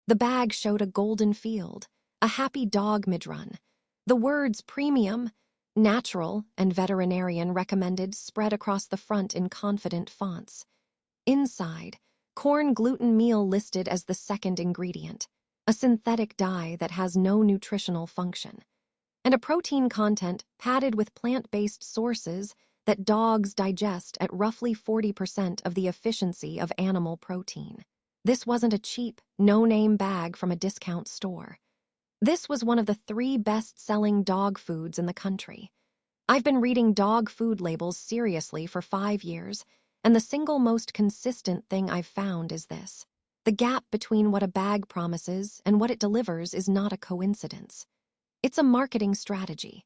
The bag showed a golden field, a happy dog mid-run. The words premium, natural, and veterinarian recommended spread across the front in confident fonts. Inside, corn gluten meal listed as the second ingredient, a synthetic dye that has no nutritional function, and a protein content padded with plant-based sources that dogs digest at roughly 40% of the efficiency of animal protein. This wasn't a cheap, no-name bag from a discount store. This was one of the 3 best-selling dog foods in the country. I've been reading dog food labels seriously for 5 years, and the single most consistent thing I've found is this. The gap between what a bag promises and what it delivers is not a coincidence. It's a marketing strategy.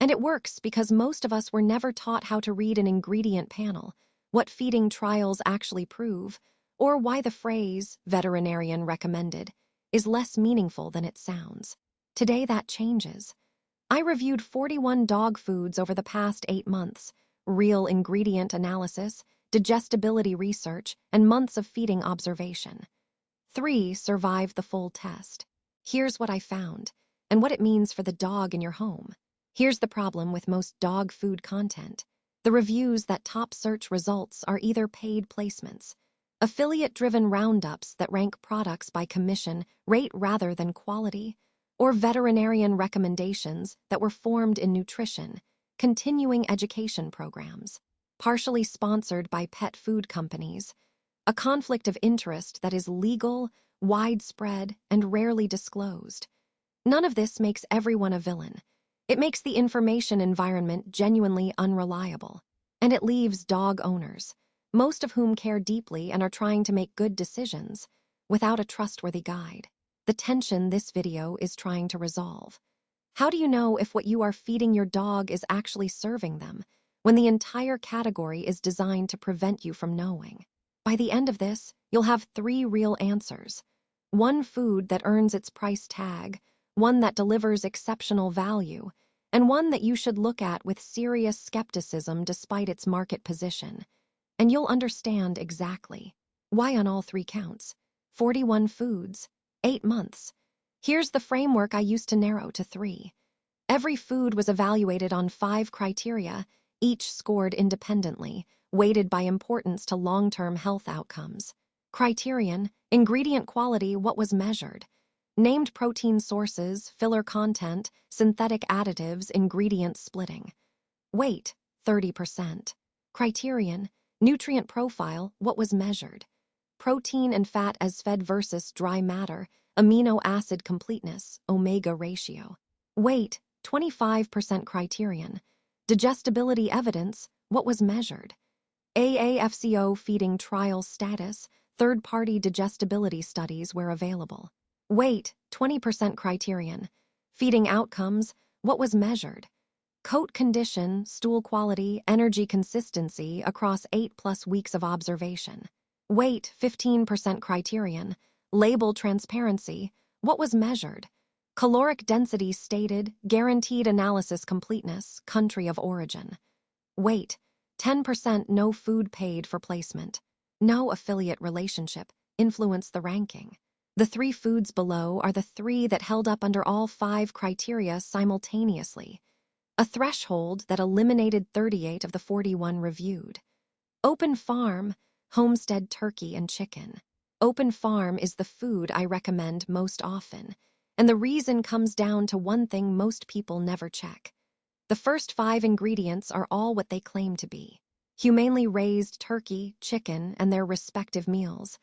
And it works because most of us were never taught how to read an ingredient panel, what feeding trials actually prove, or why the phrase, veterinarian recommended, is less meaningful than it sounds. Today that changes. I reviewed 41 dog foods over the past 8 months, real ingredient analysis, digestibility research, and months of feeding observation. 3 survived the full test. Here's what I found, and what it means for the dog in your home. Here's the problem with most dog food content. The reviews that top search results are either paid placements, affiliate-driven roundups that rank products by commission rate rather than quality, or veterinarian recommendations that were formed in nutrition, continuing education programs, partially sponsored by pet food companies, a conflict of interest that is legal, widespread, and rarely disclosed. None of this makes everyone a villain. It makes the information environment genuinely unreliable, and it leaves dog owners, most of whom care deeply and are trying to make good decisions, without a trustworthy guide. The tension this video is trying to resolve. How do you know if what you are feeding your dog is actually serving them, when the entire category is designed to prevent you from knowing? By the end of this, you'll have 3 real answers. 1 food that earns its price tag, 1 that delivers exceptional value, and 1 that you should look at with serious skepticism despite its market position. And you'll understand exactly why on all 3 counts. 41 foods, 8 months. Here's the framework I used to narrow to 3. Every food was evaluated on 5 criteria, each scored independently, weighted by importance to long-term health outcomes. Criterion, ingredient quality, what was measured. Named protein sources, filler content, synthetic additives, ingredient splitting. Weight, 30%. Criterion, nutrient profile, what was measured. Protein and fat as fed versus dry matter, amino acid completeness, omega ratio. Weight, 25% criterion. Digestibility evidence, what was measured. AAFCO feeding trial status, third-party digestibility studies where available. Weight, 20% criterion. Feeding outcomes, what was measured. Coat condition, stool quality, energy consistency across 8+ weeks of observation. Weight, 15% criterion. Label transparency, what was measured. Caloric density stated, guaranteed analysis completeness, country of origin. Weight, 10% no food paid for placement. No affiliate relationship, influence the ranking. The 3 foods below are the 3 that held up under all 5 criteria simultaneously, a threshold that eliminated 38 of the 41 reviewed. Open Farm, homestead turkey and chicken. Open Farm is the food I recommend most often, and the reason comes down to one thing most people never check. The first 5 ingredients are all what they claim to be. Humanely raised turkey, chicken, and their respective meals.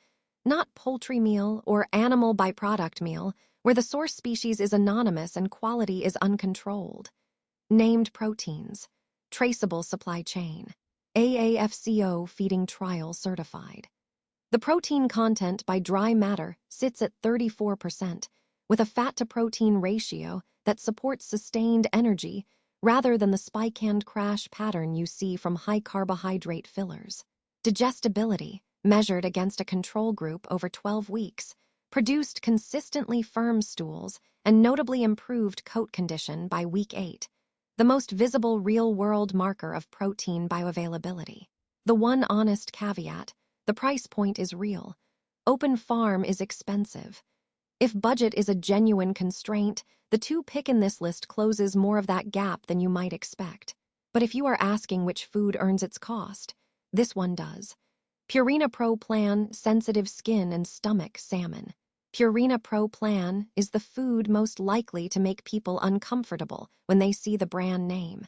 Not poultry meal or animal byproduct meal, where the source species is anonymous and quality is uncontrolled. Named proteins. Traceable supply chain. AAFCO feeding trial certified. The protein content by dry matter sits at 34%, with a fat-to-protein ratio that supports sustained energy rather than the spike and crash pattern you see from high-carbohydrate fillers. Digestibility, measured against a control group over 12 weeks, produced consistently firm stools and notably improved coat condition by week 8, the most visible real-world marker of protein bioavailability. The one honest caveat, the price point is real. Open Farm is expensive. If budget is a genuine constraint, the two pick in this list closes more of that gap than you might expect. But if you are asking which food earns its cost, this one does. Purina Pro Plan, sensitive skin and stomach salmon. Purina Pro Plan is the food most likely to make people uncomfortable when they see the brand name.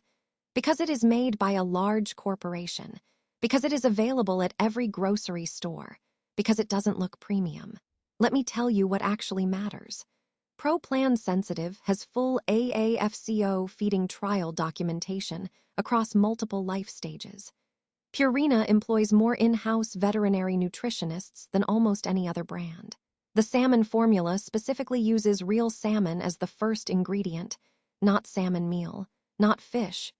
Because it is made by a large corporation, because it is available at every grocery store, because it doesn't look premium. Let me tell you what actually matters. Pro Plan Sensitive has full AAFCO feeding trial documentation across multiple life stages. Purina employs more in-house veterinary nutritionists than almost any other brand. The salmon formula specifically uses real salmon as the first ingredient, not salmon meal, not fish.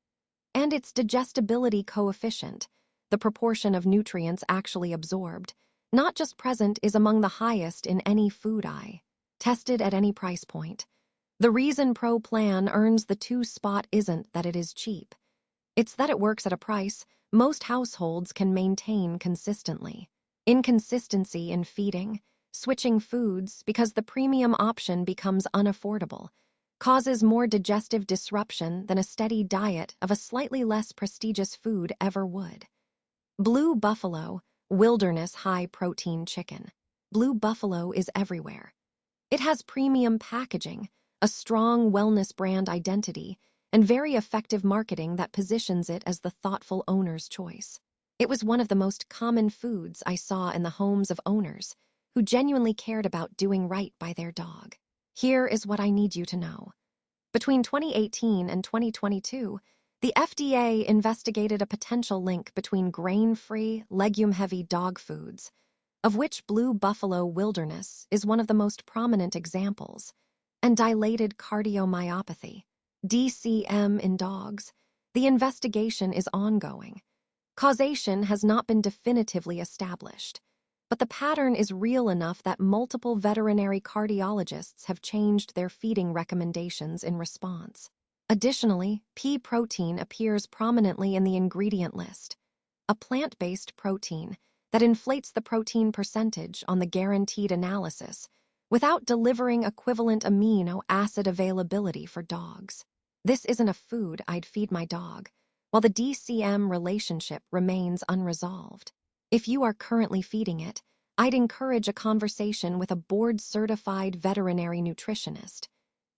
And its digestibility coefficient, the proportion of nutrients actually absorbed, not just present, is among the highest in any food tested at any price point. The reason Pro Plan earns the 2 spot isn't that it is cheap. It's that it works at a price most households can maintain consistently. Inconsistency in feeding, switching foods because the premium option becomes unaffordable, causes more digestive disruption than a steady diet of a slightly less prestigious food ever would. Blue Buffalo, wilderness high-protein chicken. Blue Buffalo is everywhere. It has premium packaging, a strong wellness brand identity, and very effective marketing that positions it as the thoughtful owner's choice. It was one of the most common foods I saw in the homes of owners who genuinely cared about doing right by their dog. Here is what I need you to know. Between 2018 and 2022, the FDA investigated a potential link between grain-free, legume-heavy dog foods, of which Blue Buffalo Wilderness is one of the most prominent examples, and dilated cardiomyopathy, DCM, in dogs. The investigation is ongoing. Causation has not been definitively established, but the pattern is real enough that multiple veterinary cardiologists have changed their feeding recommendations in response. Additionally, pea protein appears prominently in the ingredient list, a plant-based protein that inflates the protein percentage on the guaranteed analysis without delivering equivalent amino acid availability for dogs. This isn't a food I'd feed my dog, while the DCM relationship remains unresolved. If you are currently feeding it, I'd encourage a conversation with a board-certified veterinary nutritionist,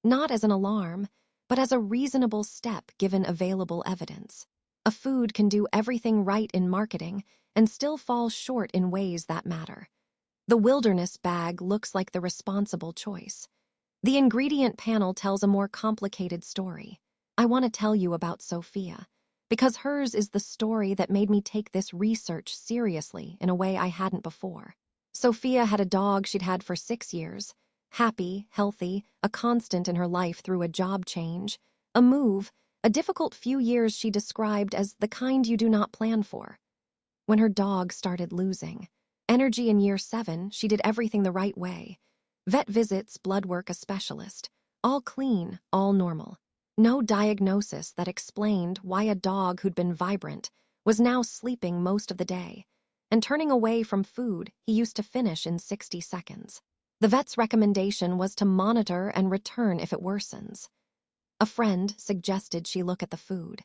not as an alarm, but as a reasonable step given available evidence. A food can do everything right in marketing and still fall short in ways that matter. The wilderness bag looks like the responsible choice. The ingredient panel tells a more complicated story. I want to tell you about Sophia, because hers is the story that made me take this research seriously in a way I hadn't before. Sophia had a dog she'd had for 6 years, happy, healthy, a constant in her life through a job change, a move, a difficult few years she described as the kind you do not plan for. When her dog started losing energy in year 7, she did everything the right way. Vet visits, blood work, a specialist. All clean, all normal. No diagnosis that explained why a dog who'd been vibrant was now sleeping most of the day and turning away from food he used to finish in 60 seconds. The vet's recommendation was to monitor and return if it worsens. A friend suggested she look at the food.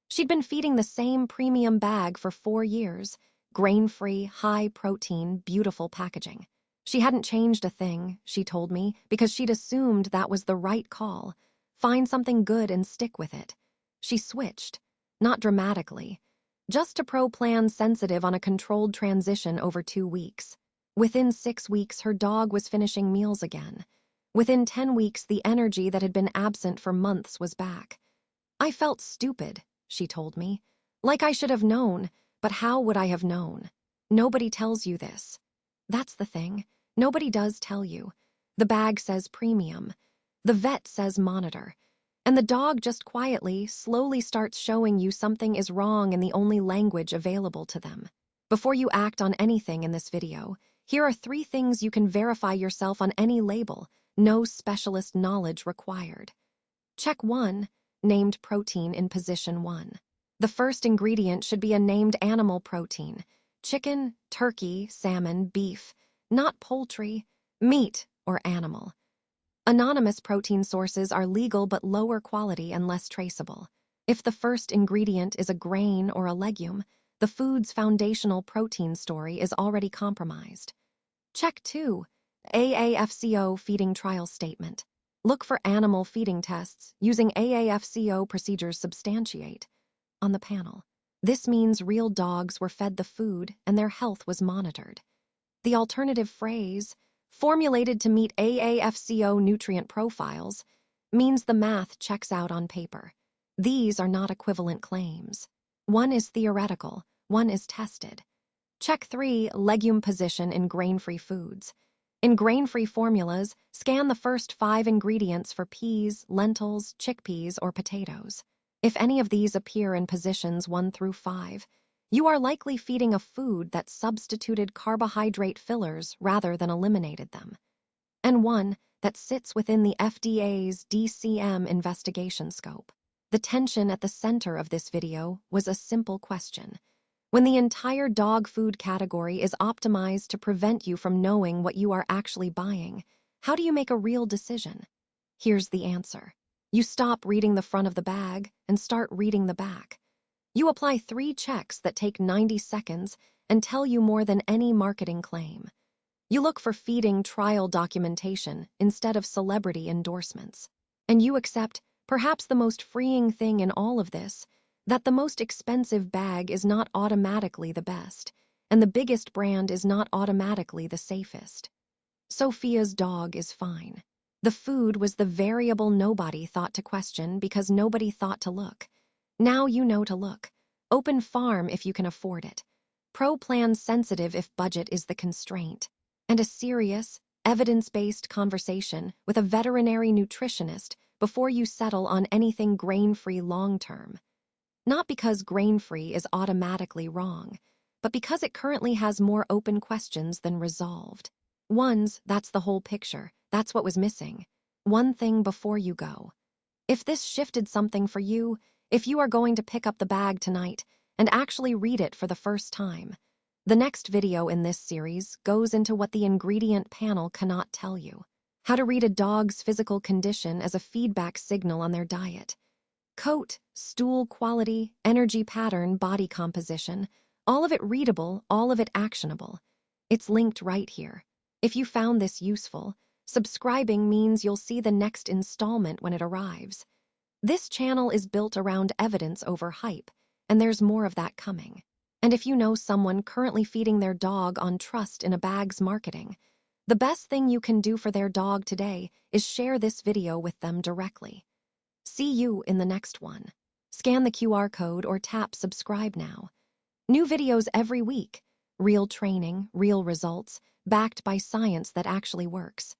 She'd been feeding the same premium bag for 4 years, grain-free, high-protein, beautiful packaging. She hadn't changed a thing, she told me, because she'd assumed that was the right call. Find something good and stick with it. She switched, not dramatically, just to Pro Plan Sensitive on a controlled transition over 2 weeks. Within 6 weeks, her dog was finishing meals again. Within 10 weeks, the energy that had been absent for months was back. I felt stupid, she told me. Like I should have known, but how would I have known? Nobody tells you this. That's the thing. Nobody does tell you. The bag says premium. The vet says monitor. And the dog just quietly, slowly starts showing you something is wrong in the only language available to them. Before you act on anything in this video, here are 3 things you can verify yourself on any label. No specialist knowledge required. Check 1. Named protein in position 1. The first ingredient should be a named animal protein. Chicken, turkey, salmon, beef, not poultry. Meat, or animal. Anonymous protein sources are legal but lower quality and less traceable. If the first ingredient is a grain or a legume, the food's foundational protein story is already compromised. Check 2. AAFCO feeding trial statement. Look for animal feeding tests using AAFCO procedures substantiate on the panel. This means real dogs were fed the food and their health was monitored. The alternative phrase, formulated to meet AAFCO nutrient profiles, means the math checks out on paper. These are not equivalent claims. One is theoretical, one is tested. Check 3. Legume position in grain-free foods. In grain-free formulas, scan the first 5 ingredients for peas, lentils, chickpeas, or potatoes. If any of these appear in positions 1 through 5, you are likely feeding a food that substituted carbohydrate fillers rather than eliminated them, and one that sits within the FDA's DCM investigation scope. The tension at the center of this video was a simple question. When the entire dog food category is optimized to prevent you from knowing what you are actually buying, how do you make a real decision? Here's the answer. You stop reading the front of the bag and start reading the back. You apply 3 checks that take 90 seconds and tell you more than any marketing claim. You look for feeding trial documentation instead of celebrity endorsements. And you accept, perhaps the most freeing thing in all of this, that the most expensive bag is not automatically the best, and the biggest brand is not automatically the safest. Sophia's dog is fine. The food was the variable nobody thought to question because nobody thought to look. Now you know to look. Open farm if you can afford it. Pro plan sensitive if budget is the constraint. And a serious, evidence-based conversation with a veterinary nutritionist before you settle on anything grain-free long-term. Not because grain-free is automatically wrong, but because it currently has more open questions than resolved. That's the whole picture. That's what was missing. One thing before you go. If this shifted something for you, if you are going to pick up the bag tonight and actually read it for the first time, the next video in this series goes into what the ingredient panel cannot tell you. How to read a dog's physical condition as a feedback signal on their diet. Coat, stool quality, energy pattern, body composition, all of it readable, all of it actionable. It's linked right here. If you found this useful, subscribing means you'll see the next installment when it arrives. This channel is built around evidence over hype, and there's more of that coming. And if you know someone currently feeding their dog on trust in a bag's marketing, the best thing you can do for their dog today is share this video with them directly. See you in the next one. Scan the QR code or tap subscribe now. New videos every week. Real training, real results, backed by science that actually works.